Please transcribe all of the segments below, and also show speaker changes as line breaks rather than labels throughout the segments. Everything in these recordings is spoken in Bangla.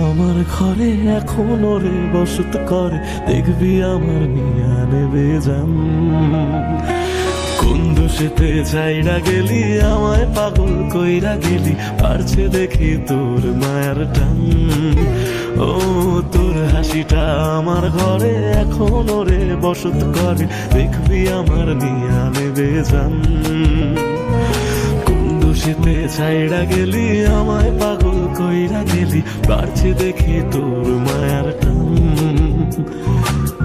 আমার ঘরে এখনো রে বসত করে, দেখবি আমার নিয়া নেবে যান। কোন দোষেতে চাইরা গেলি আমায় পাগল কইরা গেলি, পারছে দেখি তোর মায়ার টান। ও তোর হাসিটা আমার ঘরে এখনো রে বসত করে, দেখবি আমার নিয়া নেবে যান। শীতে ছাইড়া গেলি আমায় পাগল কইরা গেলি, বাড়ছে দেখি তোর মায়ার টান।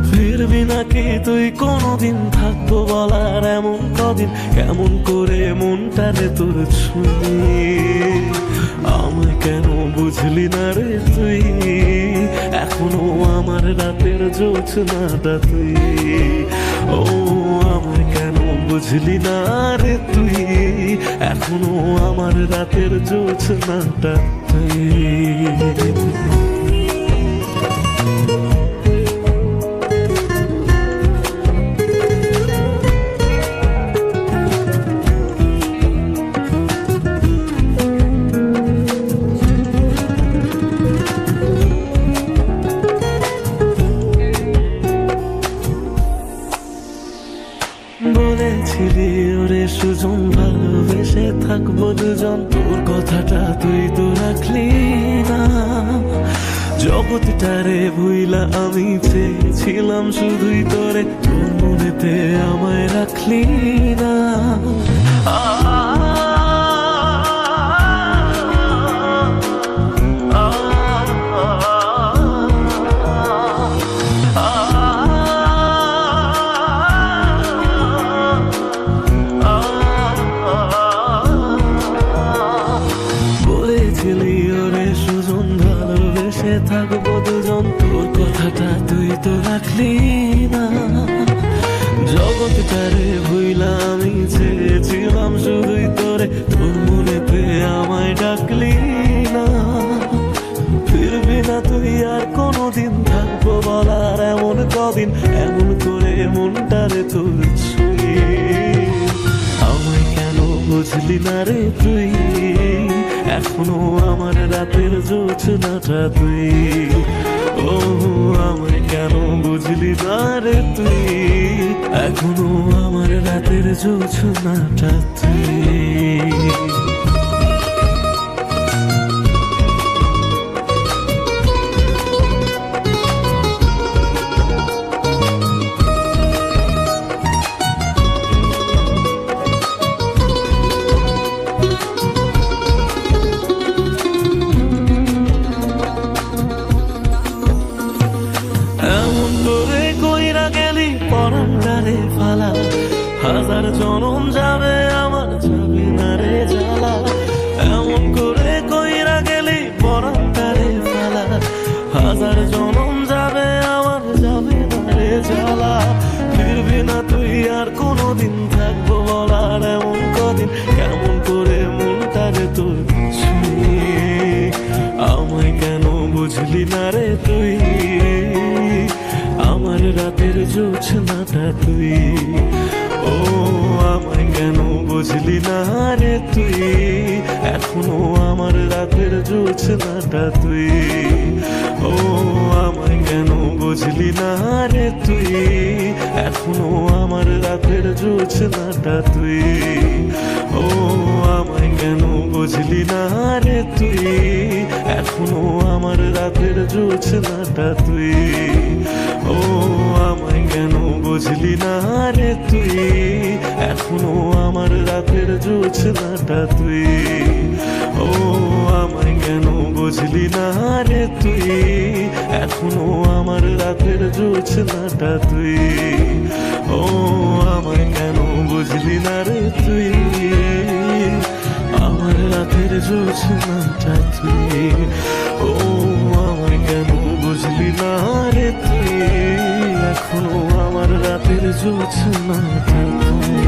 ফিরবি নাকি তুই কোনদিন, থাকবো বলার এমন কদিন, কেমন করে মনটারে তোর ছুঁয়ে। আমায় কেন বুঝলি না রে তুই, এখনো আমার রাতের জোছনাটা তুই। ও আমায় কেন বুঝলি না রে তুই, এখনো আমার রাতের জোছনাটা তুই। বলেছিলি ওরে সুজন ভালোবেসে থাকবো দুজন, তোর কথাটা তুই তো রাখলি না। জগৎটারে ভুইলা আমি চেয়েছিলাম শুধুই তোরে, তোর মনেতে আমায় রাখলি না। থাকবো দুজন, তোর কথাটা তুই তো রাখলি না। জগৎটারে ভুইলা আমি চেয়েছিলাম শুধুই তোরে, তোর মনেতে আমায় ডাকলি না। ফিরবি না তুই আর কোনদিন, থাকবো বলার এমন কদিন, এমন করে মনটারে তোর ছুঁয়ে। আমায় কেন বুঝলি না রে তুই, এখনো আমার রাতের জোছনাটা তুই। ও আমায় কেন বুঝলি না রে তুই, এখনো আমার রাতের জোছনাটা তুই। পরান্ডারে ফালা, হাজার জনম যাবে আমার যাবে না রে জ্বালা। এমন করে কইরা গেলি পরান্ডারে ফালা, হাজার জনম যাবে আমার যাবে না রে জ্বালা। ফিরবি না তুই আর কোনদিন, থাকবো বলার এমন কদিন, কেমন করে মনটারে তোর ছুঁয়ে। আমায় কেন বুঝলি না রে তুই, আমার রাতের জোছনাটা তুই। ও আমায় কেন বুঝলি না রে তুই, এখনো আমার রাতের জোছনাটা তুই। ও আমায় কেন বুঝলি না রে তুই, এখনো আমার রাতের জোছনাটা তুই। ও আমায় কেন বুঝলি না রে তুই, এখনো আমার রাতের জোছনাটা তুই। ও আমায় কেন বুঝলি না রে তুই, এখনো আমার রাতের জোছনাটা তুই। ও আমায় কেন বুঝলি না রে তুই। এখনো আমার রাতের জোছনাটা তুই। ও আমায় কেন বুঝলি না রে তুই, আমার রাতের জোছনাটা তুই। ও আমায় কেন বুঝলি না রে তুই, এখনো আমার রাতের জোছনাটা তুই।